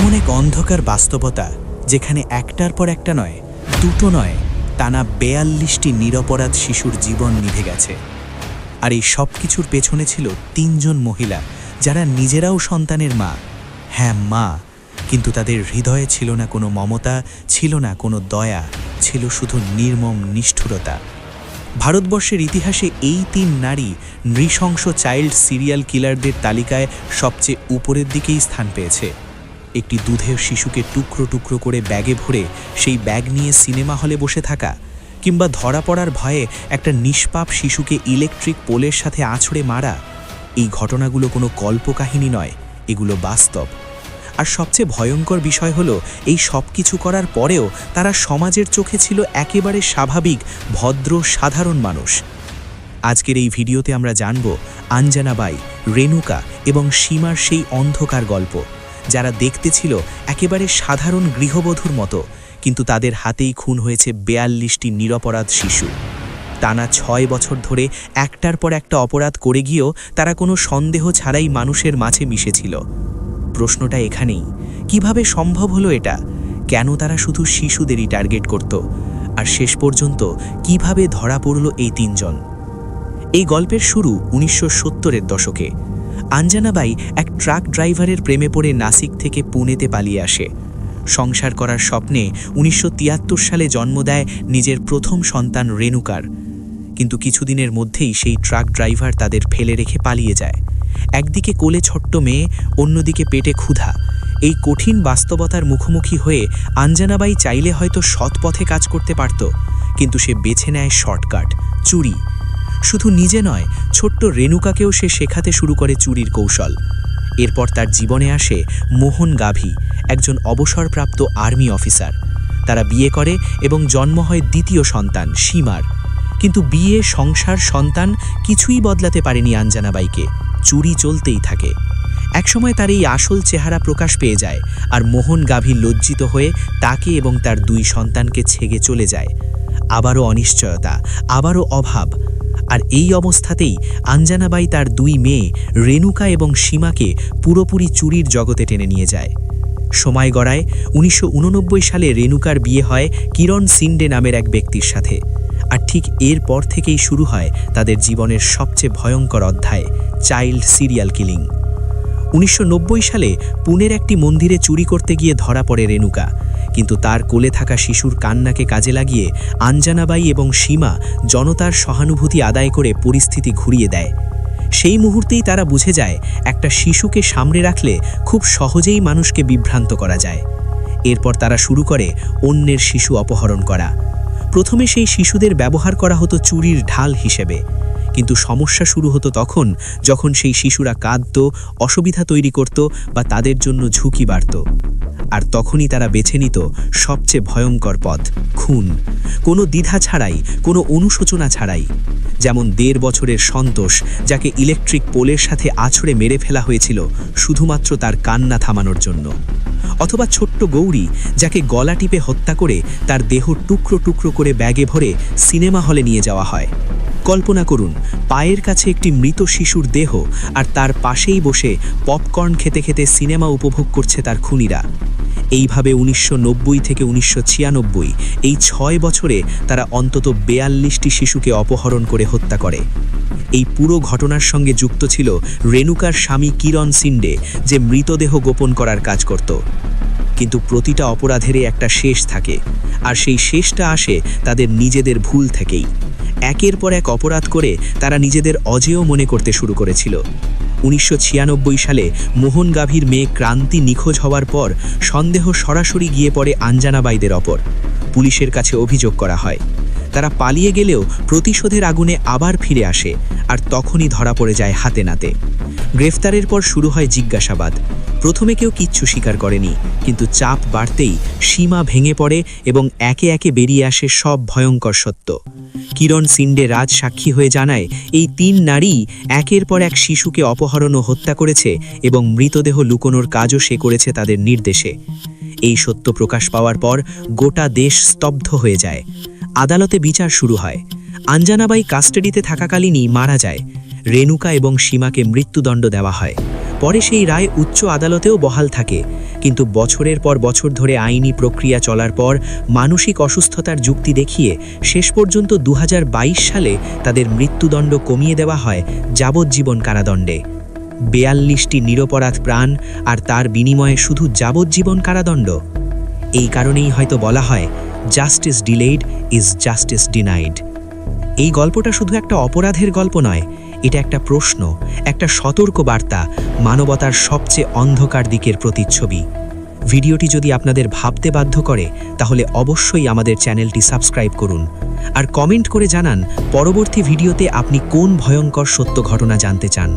এমন এক অন্ধকার বাস্তবতা যেখানে একটার পর একটা নয়, দুটো নয়, টানা ৪২টি নিরপরাধ শিশুর জীবন নিভে গেছে। আর এই সব কিছুর পেছনে ছিল ৩ জন মহিলা, যারা নিজেরাও সন্তানের মা। হ্যাঁ, মা, কিন্তু তাদের হৃদয়ে ছিল না কোনো মমতা, ছিল না কোনো দয়া, ছিল শুধু নির্মম নিষ্ঠুরতা। ভারতবর্ষের ইতিহাসে এই ৩ নারী নৃশংস চাইল্ড সিরিয়াল কিলারদের তালিকায় সবচেয়ে উপরের দিকেই স্থান পেয়েছে। একটি দুধের শিশুকে টুকরো টুকরো করে ব্যাগে ভরে সেই ব্যাগ নিয়ে সিনেমা হলে বসে থাকা, কিংবা ধরা পড়ার ভয়ে একটা নিষ্পাপ শিশুকে ইলেকট্রিক পোলের সাথে আছড়ে মারা, এই ঘটনাগুলো কোনো কল্পকাহিনী নয়, এগুলো বাস্তব। আর সবচেয়ে ভয়ঙ্কর বিষয় হলো, এই সব কিছু করার পরেও তারা সমাজের চোখে ছিল একেবারে স্বাভাবিক, ভদ্র, সাধারণ মানুষ। আজকের এই ভিডিওতে আমরা জানব আঞ্জনা বাই, রেণুকা এবং সীমার সেই অন্ধকার গল্প, যারা দেখতে ছিল একেবারে সাধারণ গৃহবধূর মতো, কিন্তু তাদের হাতেই খুন হয়েছে ৪২টি নিরপরাধ শিশু। টানা ৬ বছর ধরে একটার পর একটা অপরাধ করে গিয়েও তারা কোনো সন্দেহ ছাড়াই মানুষের মাঝে মিশেছিল। প্রশ্নটা এখানেই, কিভাবে সম্ভব হলো এটা? কেন তারা শুধু শিশুদেরই টার্গেট করত? আর শেষ পর্যন্ত কিভাবে ধরা পড়ল এই ৩ জন? এই গল্পের শুরু ১৯৭০-এর দশকে। আঞ্জনা বাই এক ট্রাক ড্রাইভারের প্রেমে পড়ে নাসিক থেকে পুনেতে পালিয়ে আসে। সংসার করার স্বপ্নে ১৯৭৩ সালে জন্ম দেয় নিজের প্রথম সন্তান রেণুকার। কিন্তু কিছুদিনের মধ্যেই সেই ট্রাক ড্রাইভার তাদের ফেলে রেখে পালিয়ে যায়। একদিকে কোলে ছোট্ট মেয়ে, অন্যদিকে পেটে ক্ষুধা। এই কঠিন বাস্তবতার মুখোমুখি হয়ে আঞ্জনা বাই চাইলে হয়তো সৎ পথে কাজ করতে পারত, কিন্তু সে বেছে নেয় শর্টকাট, চুরি। শুধু নিজে নয়, ছোট্ট রেণুকাকেও সে শেখাতে শুরু করে চুরির কৌশল। এরপর তার জীবনে আসে মোহন গাভি, একজন অবসরপ্রাপ্ত আর্মি অফিসার। তারা বিয়ে করে এবং জন্ম হয় দ্বিতীয় সন্তান সীমার। কিন্তু বিয়ে, সংসার, সন্তান কিছুই বদলাতে পারেনি আঞ্জনা বাইকে। চুরি চলতেই থাকে। একসময় তার এই আসল চেহারা প্রকাশ পেয়ে যায়, আর মোহন গাভি লজ্জিত হয়ে তাকে এবং তার ২ সন্তানকে ছেড়ে চলে যায়। আবারও অনিশ্চয়তা, আবারও অভাব। আর এই অবস্থাতেই আঞ্জনা বাই তার ২ মেয়ে রেণুকা এবং সীমাকে পুরোপুরি চুরির জগতে টেনে নিয়ে যায়। সময় গড়ায় ১৯৮৯ সালে রেণুকার বিয়ে হয় কিরণ সিন্ডে নামের এক ব্যক্তির সাথে। আর ঠিক এরপর থেকেই শুরু হয় তাদের জীবনের সবচেয়ে ভয়ঙ্কর অধ্যায়, চাইল্ড সিরিয়াল কিলিং। ১৯৯০ সালে পুনের একটি মন্দিরে চুরি করতে গিয়ে ধরা পড়ে রেণুকা, কিন্তু তার কোলে থাকা শিশুর কান্নাকে কাজে লাগিয়ে আঞ্জনা বাই এবং সীমা জনতার সহানুভূতি আদায় করে পরিস্থিতি ঘুরিয়ে দেয়। সেই মুহূর্তেই তারা বুঝে যায়, একটা শিশুকে সামনে রাখলে খুব সহজেই মানুষকে বিভ্রান্ত করা যায়। এরপর তারা শুরু করে অন্যের শিশু অপহরণ করা। প্রথমে সেই শিশুদের ব্যবহার করা হতো চুরির ঢাল হিসেবে, কিন্তু সমস্যা শুরু হতো তখন যখন সেই শিশুরা কাঁদত, অসুবিধা তৈরি করত বা তাদের জন্য ঝুঁকি বাড়ত। আর তখনই তারা বেছে নিত সবচেয়ে ভয়ঙ্কর পথ, খুন। কোনো দ্বিধা ছাড়াই, কোনো অনুশোচনা ছাড়াই। যেমন ১.৫ বছরের সন্তোষ, যাকে ইলেকট্রিক পোলের সাথে আছড়ে মেরে ফেলা হয়েছিল শুধুমাত্র তার কান্না থামানোর জন্য। অথবা ছোট্ট গৌরী, যাকে গলা টিপে হত্যা করে তার দেহ টুকরো টুকরো করে ব্যাগে ভরে সিনেমা হলে নিয়ে যাওয়া হয়। কল্পনা করুন, পায়ের কাছে একটি মৃত শিশুর দেহ, আর তার পাশেই বসে পপকর্ন খেতে খেতে সিনেমা উপভোগ করছে তার খুনিরা। এইভাবে ১৯৯০ থেকে ১৯৯৬ এই ৬ বছরে তারা অন্তত ৪২টি শিশুকে অপহরণ করে হত্যা করে। এই পুরো ঘটনার সঙ্গে যুক্ত ছিল রেণুকার স্বামী কিরণ সিন্ডে, যে মৃতদেহ গোপন করার কাজ করত। কিন্তু প্রতিটা অপরাধেরই একটা শেষ থাকে, আর সেই শেষটা আসে তাদের নিজেদের ভুল থেকেই। একের পর এক অপরাধ করে তারা নিজেদের অজেয় মনে করতে শুরু করেছিল। ১৯৯৬ সালে মোহন গাভির মেয়ে ক্রান্তি নিখোঁজ হওয়ার পর সন্দেহ সরাসরি গিয়ে পড়ে আঞ্জনা বাইদের ওপর। পুলিশের কাছে অভিযোগ করা হয়। তারা পালিয়ে গেলেও প্রতিশোধের আগুনে আবার ফিরে আসে, আর তখনই ধরা পড়ে যায় হাতে নাতে। গ্রেফতারের পর শুরু হয় জিজ্ঞাসাবাদ। প্রথমে কেউ কিচ্ছু স্বীকার করেনি, কিন্তু চাপ বাড়তেই সীমা ভেঙে পড়ে এবং একে একে বেরিয়ে আসে সব ভয়ঙ্কর সত্য। কিরণ সিন্ডে রাজ সাক্ষী হয়ে জানায়, এই ৩ নারী একের পর এক শিশুকে অপহরণ ও হত্যা করেছে এবং মৃতদেহ লুকোনোর কাজও সে করেছে তাদের নির্দেশে। এই সত্য প্রকাশ পাওয়ার পর গোটা দেশ স্তব্ধ হয়ে যায়। আদালতে বিচার শুরু হয়। আঞ্জনা বাই কাস্টাডিতে থাকাকালীনই মারা যায়। রেণুকা এবং সীমাকে মৃত্যুদণ্ড দেওয়া হয়। পরে সেই রায় উচ্চ আদালতেও বহাল থাকে, কিন্তু বছরের পর বছর ধরে আইনি প্রক্রিয়া চলার পর মানসিক অসুস্থতার যুক্তি দেখিয়ে শেষ পর্যন্ত 2022 সালে তাদের মৃত্যুদণ্ড কমিয়ে দেওয়া হয় যাবজ্জীবন কারাদণ্ডে। 42টি নিরপরাধ প্রাণ, আর তার বিনিময়ে শুধু যাবজ্জীবন কারাদণ্ড। এই কারণেই হয়তো বলা হয়, justice delayed is justice denied. এই গল্পটা শুধু একটা অপরাধের গল্প নয়, এটা একটা প্রশ্ন, একটা সতর্ক বার্তা, মানবতার সবচেয়ে অন্ধকার দিকের প্রতিচ্ছবি। ভিডিওটি যদি আপনাদের ভাবতে বাধ্য করে, তাহলে অবশ্যই আমাদের চ্যানেলটি সাবস্ক্রাইব করুন আর কমেন্ট করে জানান পরবর্তী ভিডিওতে আপনি কোন ভয়ঙ্কর সত্য ঘটনা জানতে চান।